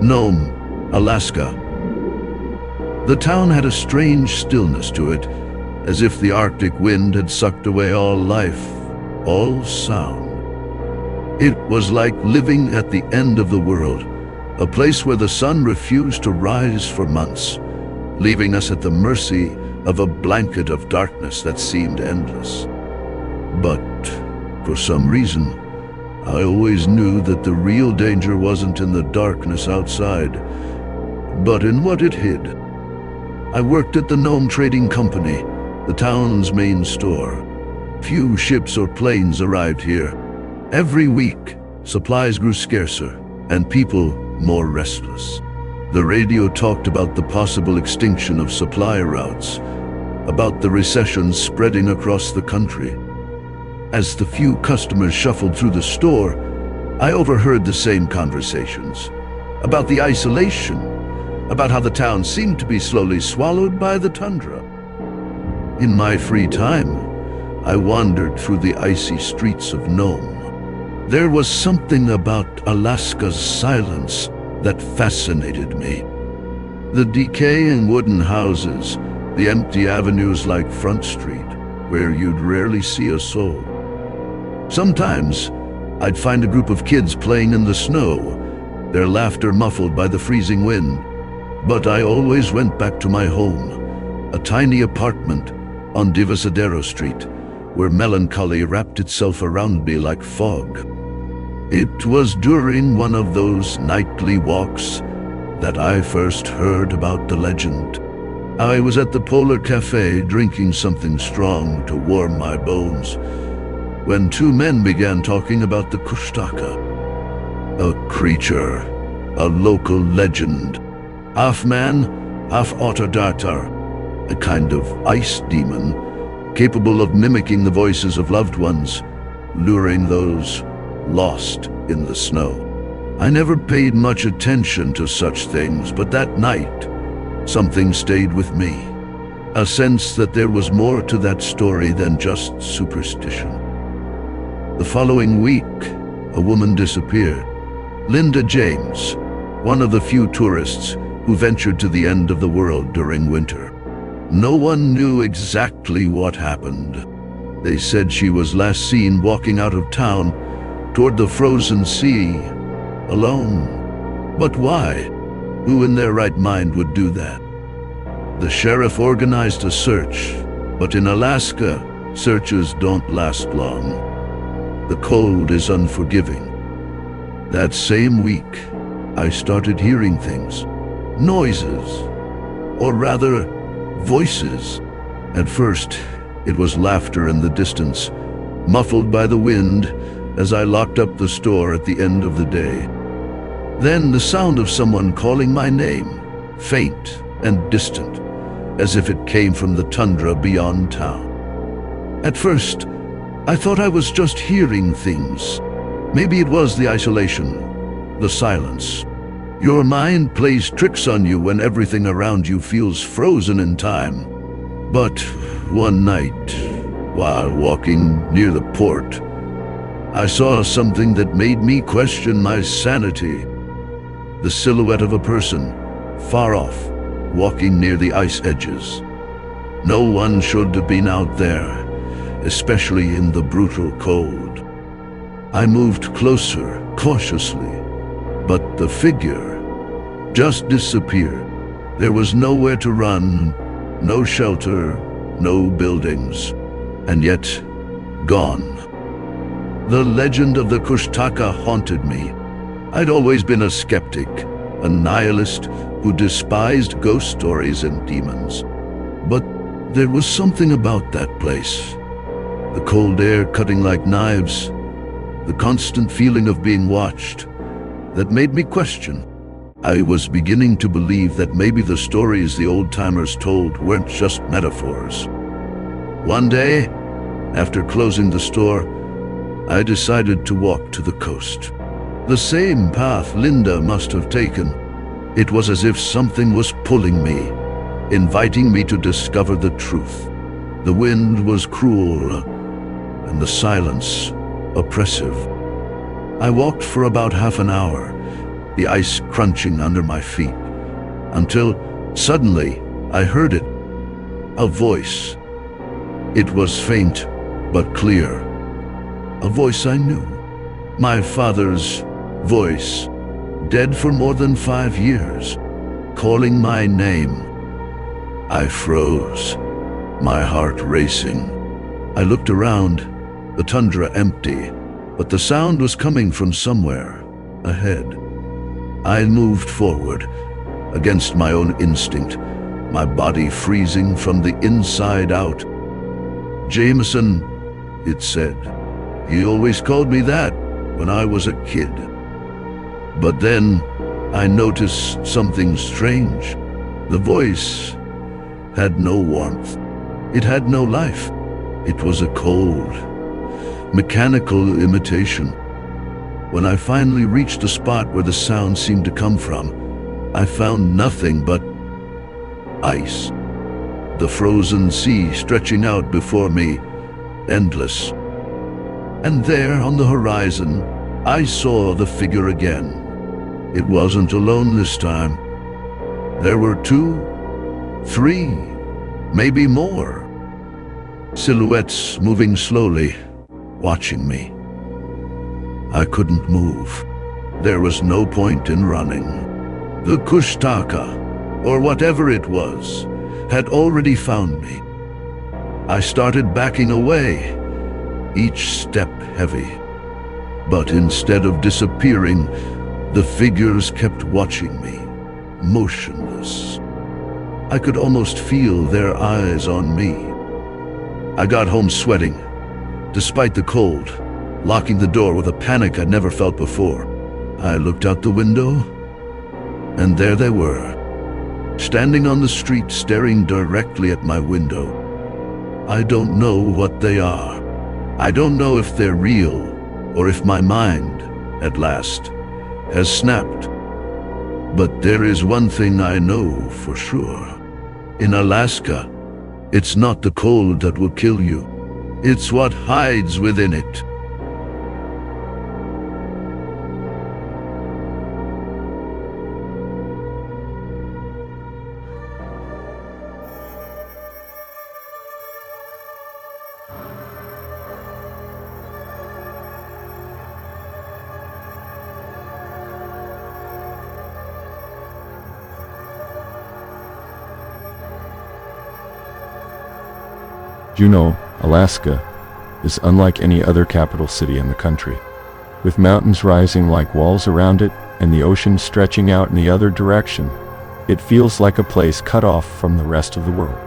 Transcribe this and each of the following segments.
Nome, Alaska. The town had a strange stillness to it, as if the Arctic wind had sucked away all life, all sound. It was like living at the end of the world, a place where the sun refused to rise for months, leaving us at the mercy of a blanket of darkness that seemed endless. But for some reason, I always knew that the real danger wasn't in the darkness outside, but in what it hid. I worked at the Nome Trading Company, the town's main store. Few ships or planes arrived here. Every week, supplies grew scarcer, and people more restless. The radio talked about the possible extinction of supply routes, about the recession spreading across the country. As the few customers shuffled through the store, I overheard the same conversations. About the isolation, about how the town seemed to be slowly swallowed by the tundra. In my free time, I wandered through the icy streets of Nome. There was something about Alaska's silence that fascinated me. The decaying wooden houses, the empty avenues like Front Street, where you'd rarely see a soul. Sometimes, I'd find a group of kids playing in the snow, their laughter muffled by the freezing wind. But I always went back to my home, a tiny apartment on Divisadero Street, where melancholy wrapped itself around me like fog. It was during one of those nightly walks that I first heard about the legend. I was at the Polar Cafe drinking something strong to warm my bones, when two men began talking about the Kushtaka, a creature, a local legend, half man, half otter dartar, a kind of ice demon, capable of mimicking the voices of loved ones, luring those lost in the snow. I never paid much attention to such things, but that night, something stayed with me. A sense that there was more to that story than just superstition. The following week, a woman disappeared. Linda James, one of the few tourists who ventured to the end of the world during winter. No one knew exactly what happened. They said she was last seen walking out of town toward the frozen sea, alone. But why? Who in their right mind would do that? The sheriff organized a search, but in Alaska, searches don't last long. The cold is unforgiving. That same week, I started hearing things, noises, or rather, voices. At first, it was laughter in the distance, muffled by the wind as I locked up the store at the end of the day. Then the sound of someone calling my name, faint and distant, as if it came from the tundra beyond town. At first, I thought I was just hearing things. Maybe it was the isolation, the silence. Your mind plays tricks on you when everything around you feels frozen in time. But one night, while walking near the port, I saw something that made me question my sanity. The silhouette of a person, far off, walking near the ice edges. No one should have been out there, especially in the brutal cold. I moved closer, cautiously, but the figure just disappeared. There was nowhere to run, no shelter, no buildings, and yet gone. The legend of the Kushtaka haunted me. I'd always been a skeptic, a nihilist who despised ghost stories and demons. But there was something about that place. The cold air cutting like knives, the constant feeling of being watched, that made me question. I was beginning to believe that maybe the stories the old-timers told weren't just metaphors. One day, after closing the store, I decided to walk to the coast. The same path Linda must have taken. It was as if something was pulling me, inviting me to discover the truth. The wind was cruel, and the silence oppressive. I walked for about half an hour, the ice crunching under my feet, until suddenly I heard it, a voice. It was faint but clear, a voice I knew, my father's voice, dead for more than 5 years, calling my name. I froze, my heart racing. I looked around, the tundra empty, but the sound was coming from somewhere ahead. I moved forward, against my own instinct, my body freezing from the inside out. Jameson, it said. He always called me that when I was a kid. But then I noticed something strange. The voice had no warmth. It had no life. It was a cold, mechanical imitation. When I finally reached the spot where the sound seemed to come from, I found nothing but ice. The frozen sea stretching out before me, endless. And there on the horizon, I saw the figure again. It wasn't alone this time. There were 2, 3, maybe more. Silhouettes moving slowly, watching me. I couldn't move. There was no point in running. The Kushtaka, or whatever it was, had already found me. I started backing away, each step heavy. But instead of disappearing, the figures kept watching me, motionless. I could almost feel their eyes on me. I got home sweating, despite the cold, locking the door with a panic I'd never felt before. I looked out the window, and there they were, standing on the street, staring directly at my window. I don't know what they are. I don't know if they're real, or if my mind, at last, has snapped. But there is one thing I know for sure. In Alaska, it's not the cold that will kill you. It's what hides within it. Juneau, Alaska, is unlike any other capital city in the country. With mountains rising like walls around it and the ocean stretching out in the other direction, it feels like a place cut off from the rest of the world.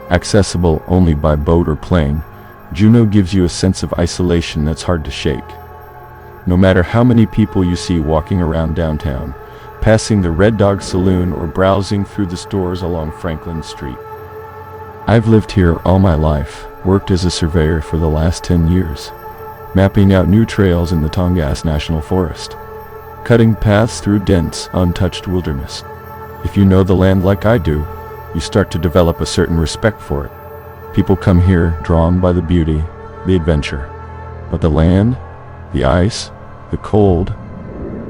Accessible only by boat or plane, Juneau gives you a sense of isolation that's hard to shake. No matter how many people you see walking around downtown, passing the Red Dog Saloon or browsing through the stores along Franklin Street. I've lived here all my life, worked as a surveyor for the last 10 years, mapping out new trails in the Tongass National Forest, cutting paths through dense, untouched wilderness. If you know the land like I do, you start to develop a certain respect for it. People come here drawn by the beauty, the adventure. But the land, the ice, the cold,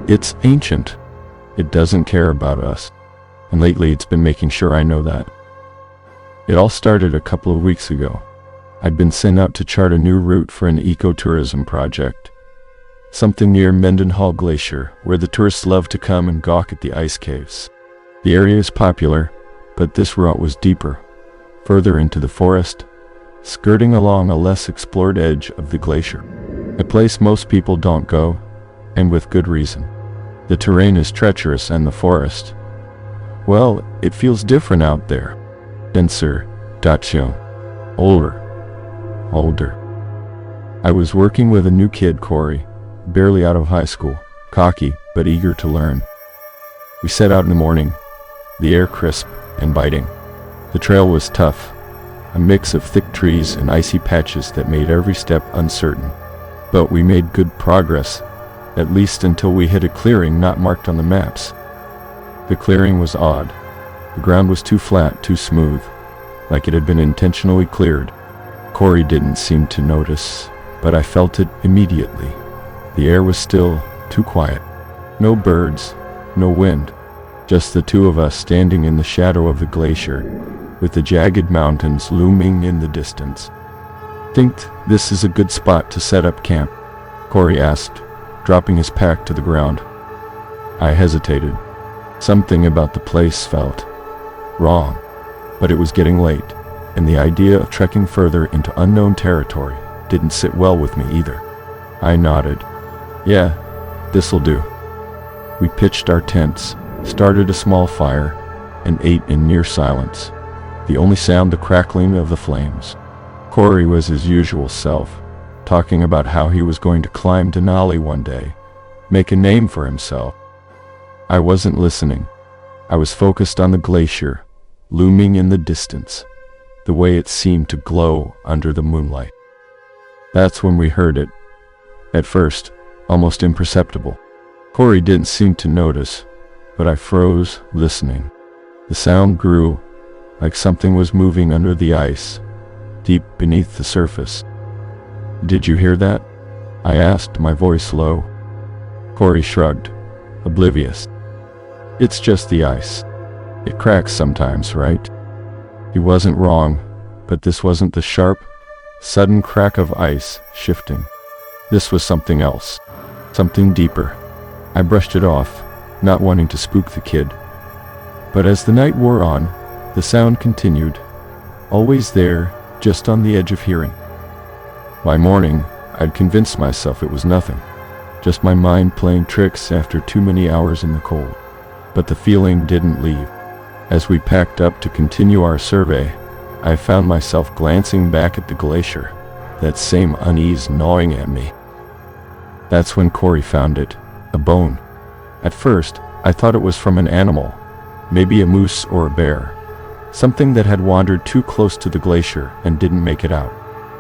it's ancient. It doesn't care about us. And lately it's been making sure I know that. It all started a couple of weeks ago. I'd been sent out to chart a new route for an ecotourism project. Something near Mendenhall Glacier, where the tourists love to come and gawk at the ice caves. The area is popular, but this route was deeper, further into the forest, skirting along a less explored edge of the glacier. A place most people don't go, and with good reason. The terrain is treacherous and the forest, well, it feels different out there. Denser, older. I was working with a new kid, Corey, barely out of high school, cocky but eager to learn. We set out in the morning, the air crisp and biting. The trail was tough, a mix of thick trees and icy patches that made every step uncertain. But we made good progress, at least until we hit a clearing not marked on the maps. The clearing was odd. The ground was too flat, too smooth, like it had been intentionally cleared. Corey didn't seem to notice, but I felt it immediately. The air was still, too quiet. No birds, no wind, just the two of us standing in the shadow of the glacier, with the jagged mountains looming in the distance. "Think this is a good spot to set up camp?" Corey asked, dropping his pack to the ground. I hesitated. Something about the place felt wrong, but it was getting late, and the idea of trekking further into unknown territory didn't sit well with me either. I nodded. "Yeah, this'll do." We pitched our tents, started a small fire, and ate in near silence, the only sound the crackling of the flames. Corey was his usual self, talking about how he was going to climb Denali one day, make a name for himself. I wasn't listening. I was focused on the glacier, looming in the distance, the way it seemed to glow under the moonlight. That's when we heard it. At first, almost imperceptible. Corey didn't seem to notice, but I froze, listening. The sound grew, like something was moving under the ice, deep beneath the surface. "Did you hear that?" I asked, my voice low. Corey shrugged, oblivious. "It's just the ice. It cracks sometimes, right?" He wasn't wrong, but this wasn't the sharp, sudden crack of ice shifting. This was something else, something deeper. I brushed it off, not wanting to spook the kid. But as the night wore on, the sound continued, always there, just on the edge of hearing. By morning, I'd convinced myself it was nothing, just my mind playing tricks after too many hours in the cold. But the feeling didn't leave. As we packed up to continue our survey, I found myself glancing back at the glacier, that same unease gnawing at me. That's when Corey found it, a bone. At first, I thought it was from an animal, maybe a moose or a bear, something that had wandered too close to the glacier and didn't make it out.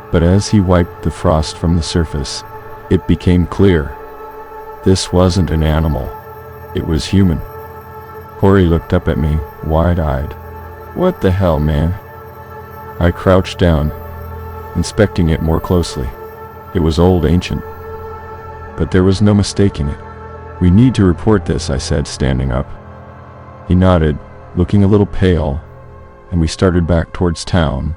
But as he wiped the frost from the surface, it became clear. This wasn't an animal. It was human. Corey looked up at me, wide-eyed. "What the hell, man?" I crouched down, inspecting it more closely. It was old, ancient, but there was no mistaking it. "We need to report this," I said, standing up. He nodded, looking a little pale, and we started back towards town.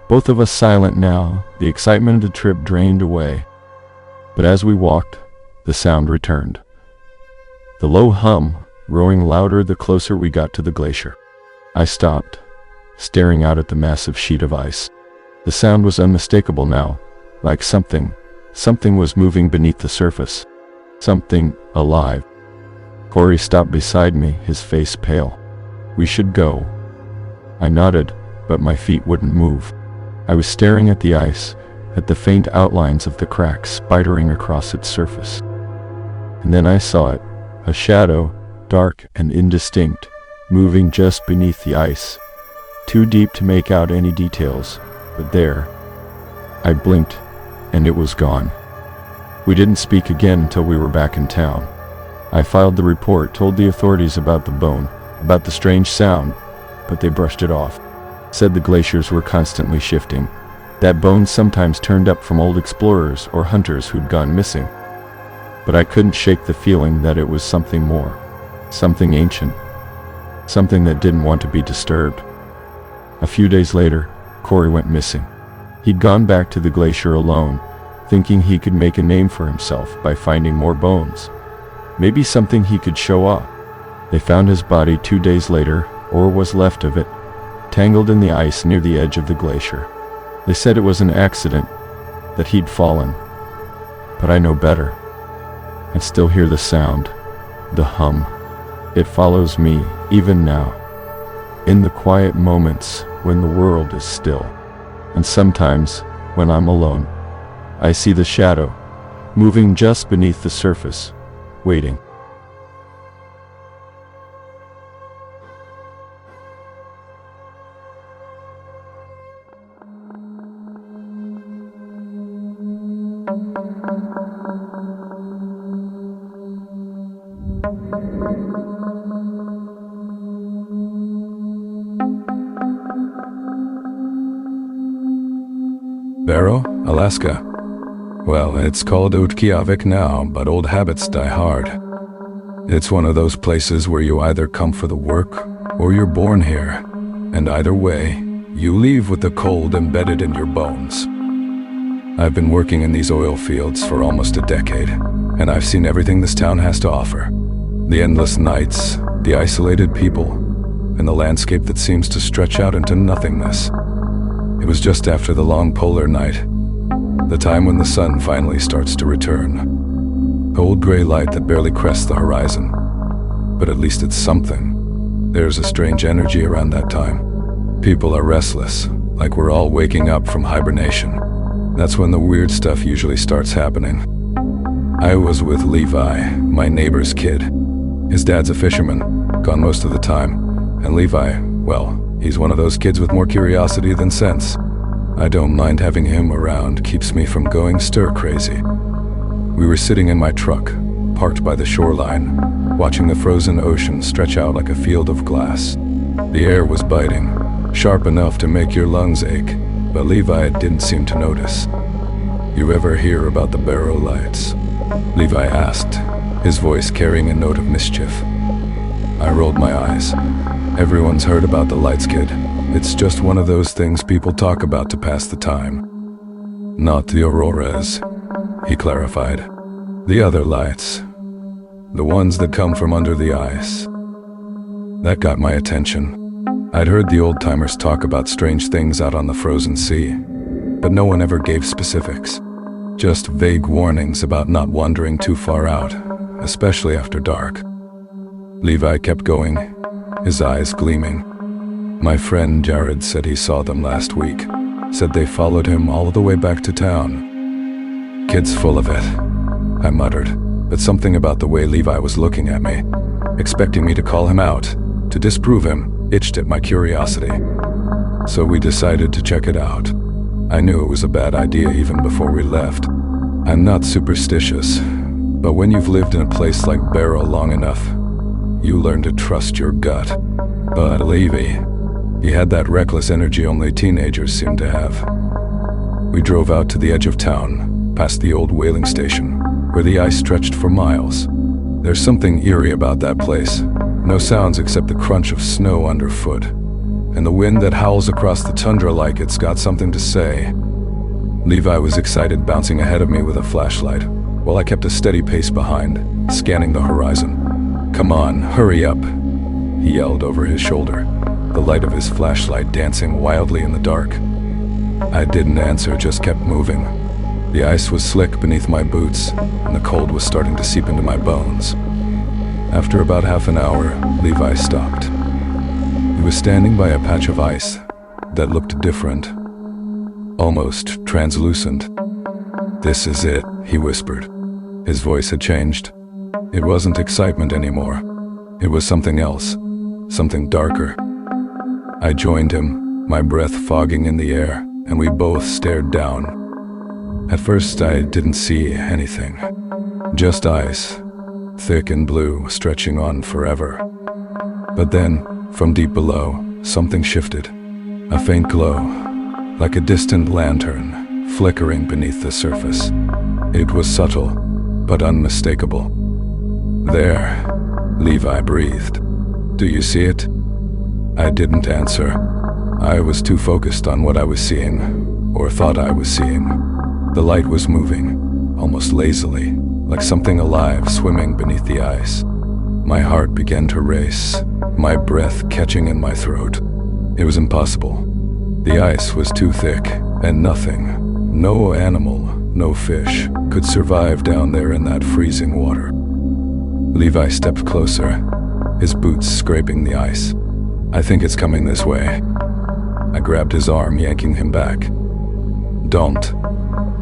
Both of us silent now, the excitement of the trip drained away. But as we walked, the sound returned. The low hum, growing louder the closer we got to the glacier. I stopped, staring out at the massive sheet of ice. The sound was unmistakable now, like something was moving beneath the surface. Something alive. Corey stopped beside me, his face pale. "We should go." I nodded, but my feet wouldn't move. I was staring at the ice, at the faint outlines of the cracks spidering across its surface. And then I saw it, a shadow, dark and indistinct, moving just beneath the ice, too deep to make out any details, but there. I blinked, and it was gone. We didn't speak again until we were back in town. I filed the report, told the authorities about the bone, about the strange sound, but they brushed it off. Said the glaciers were constantly shifting. That bone sometimes turned up from old explorers or hunters who'd gone missing. But I couldn't shake the feeling that it was something more. Something ancient. Something that didn't want to be disturbed. A few days later, Corey went missing. He'd gone back to the glacier alone, thinking he could make a name for himself by finding more bones. Maybe something he could show off. They found his body 2 days later, or what was left of it, tangled in the ice near the edge of the glacier. They said it was an accident, that he'd fallen. But I know better. I still hear the sound, the hum. It follows me, even now, in the quiet moments when the world is still. And sometimes, when I'm alone, I see the shadow, moving just beneath the surface, waiting. Barrow, Alaska. Well, it's called Utqiaġvik now, but old habits die hard. It's one of those places where you either come for the work or you're born here, and either way, you leave with the cold embedded in your bones. I've been working in these oil fields for almost a decade, and I've seen everything this town has to offer. The endless nights, the isolated people, and the landscape that seems to stretch out into nothingness. It was just after the long polar night, the time when the sun finally starts to return. Cold gray light that barely crests the horizon, but at least it's something. There's a strange energy around that time. People are restless, like we're all waking up from hibernation. That's when the weird stuff usually starts happening. I was with Levi, my neighbor's kid. His dad's a fisherman, gone most of the time, and Levi, well, he's one of those kids with more curiosity than sense. I don't mind having him around, keeps me from going stir-crazy. We were sitting in my truck, parked by the shoreline, watching the frozen ocean stretch out like a field of glass. The air was biting, sharp enough to make your lungs ache, but Levi didn't seem to notice. "You ever hear about the Barrow Lights?" Levi asked, his voice carrying a note of mischief. I rolled my eyes. "Everyone's heard about the lights, kid. It's just one of those things people talk about to pass the time." "Not the auroras," he clarified. "The other lights. The ones that come from under the ice." That got my attention. I'd heard the old-timers talk about strange things out on the frozen sea, but no one ever gave specifics. Just vague warnings about not wandering too far out, especially after dark. Levi kept going, his eyes gleaming. "My friend Jared said he saw them last week. Said they followed him all the way back to town." "Kid's full of it," I muttered, but something about the way Levi was looking at me, expecting me to call him out, to disprove him, itched at my curiosity. So we decided to check it out. I knew it was a bad idea even before we left. I'm not superstitious, but when you've lived in a place like Barrow long enough, you learn to trust your gut. But Levi, he had that reckless energy only teenagers seem to have. We drove out to the edge of town, past the old whaling station, where the ice stretched for miles. There's something eerie about that place. No sounds except the crunch of snow underfoot, and the wind that howls across the tundra like it's got something to say. Levi was excited, bouncing ahead of me with a flashlight, while I kept a steady pace behind, scanning the horizon. "Come on, hurry up," he yelled over his shoulder, the light of his flashlight dancing wildly in the dark. I didn't answer, just kept moving. The ice was slick beneath my boots, and the cold was starting to seep into my bones. After about half an hour, Levi stopped. He was standing by a patch of ice that looked different, almost translucent. "This is it," he whispered. His voice had changed. It wasn't excitement anymore. It was something else, something darker. I joined him, my breath fogging in the air, and we both stared down. At first, I didn't see anything. Just ice, thick and blue, stretching on forever. But then, from deep below, something shifted. A faint glow, like a distant lantern, flickering beneath the surface. It was subtle, but unmistakable. "There," Levi breathed. "Do you see it?" I didn't answer. I was too focused on what I was seeing, or thought I was seeing. The light was moving, almost lazily, like something alive swimming beneath the ice. My heart began to race, my breath catching in my throat. It was impossible. The ice was too thick, and nothing, no animal, no fish, could survive down there in that freezing water. Levi stepped closer, his boots scraping the ice. "I think it's coming this way." I grabbed his arm, yanking him back. "Don't,"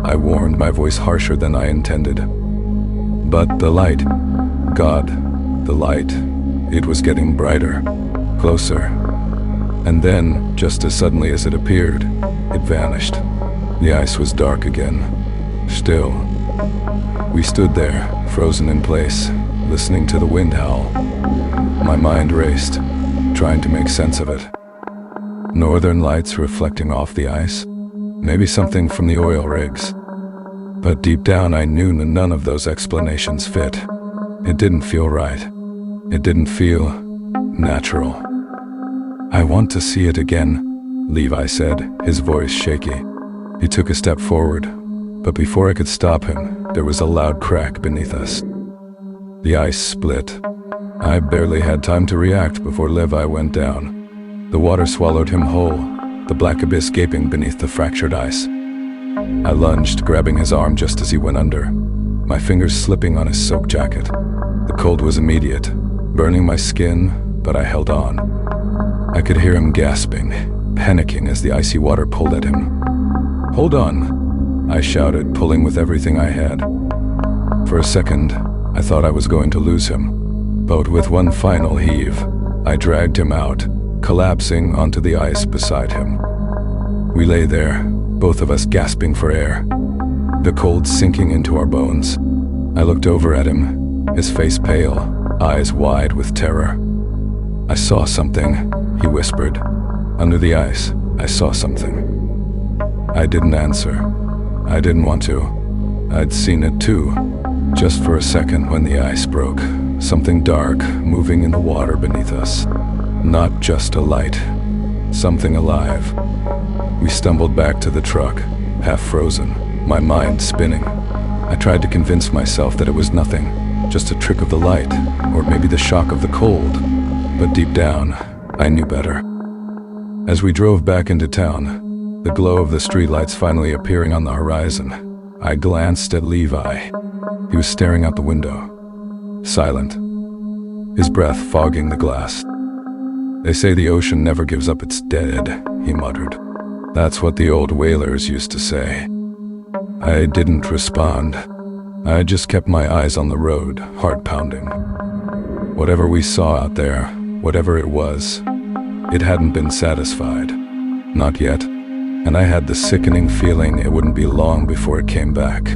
I warned, my voice harsher than I intended. But the light, God, the light, it was getting brighter, closer. And then, just as suddenly as it appeared, it vanished. The ice was dark again, still. We stood there, frozen in place, listening to the wind howl. My mind raced, trying to make sense of it. Northern lights reflecting off the ice, maybe something from the oil rigs. But deep down I knew none of those explanations fit. It didn't feel right. It didn't feel natural. "I want to see it again," Levi said, his voice shaky. He took a step forward, but before I could stop him, there was a loud crack beneath us. The ice split. I barely had time to react before Levi went down. The water swallowed him whole, the black abyss gaping beneath the fractured ice. I lunged, grabbing his arm just as he went under, my fingers slipping on his soaked jacket. The cold was immediate, burning my skin, but I held on. I could hear him gasping, panicking as the icy water pulled at him. "Hold on," I shouted, pulling with everything I had. For a second, I thought I was going to lose him, but with one final heave, I dragged him out, collapsing onto the ice beside him. We lay there, both of us gasping for air, the cold sinking into our bones. I looked over at him, his face pale, eyes wide with terror. "I saw something," he whispered. "Under the ice, I saw something." I didn't answer. I didn't want to. I'd seen it too, just for a second when the ice broke, something dark moving in the water beneath us. Not just a light, something alive. We stumbled back to the truck, half frozen, my mind spinning. I tried to convince myself that it was nothing, just a trick of the light, or maybe the shock of the cold. But deep down, I knew better. As we drove back into town, the glow of the streetlights finally appearing on the horizon, I glanced at Levi. He was staring out the window, silent, his breath fogging the glass. "They say the ocean never gives up its dead," he muttered. "That's what the old whalers used to say." I didn't respond. I just kept my eyes on the road, heart pounding. Whatever we saw out there, whatever it was, it hadn't been satisfied. Not yet. And I had the sickening feeling it wouldn't be long before it came back.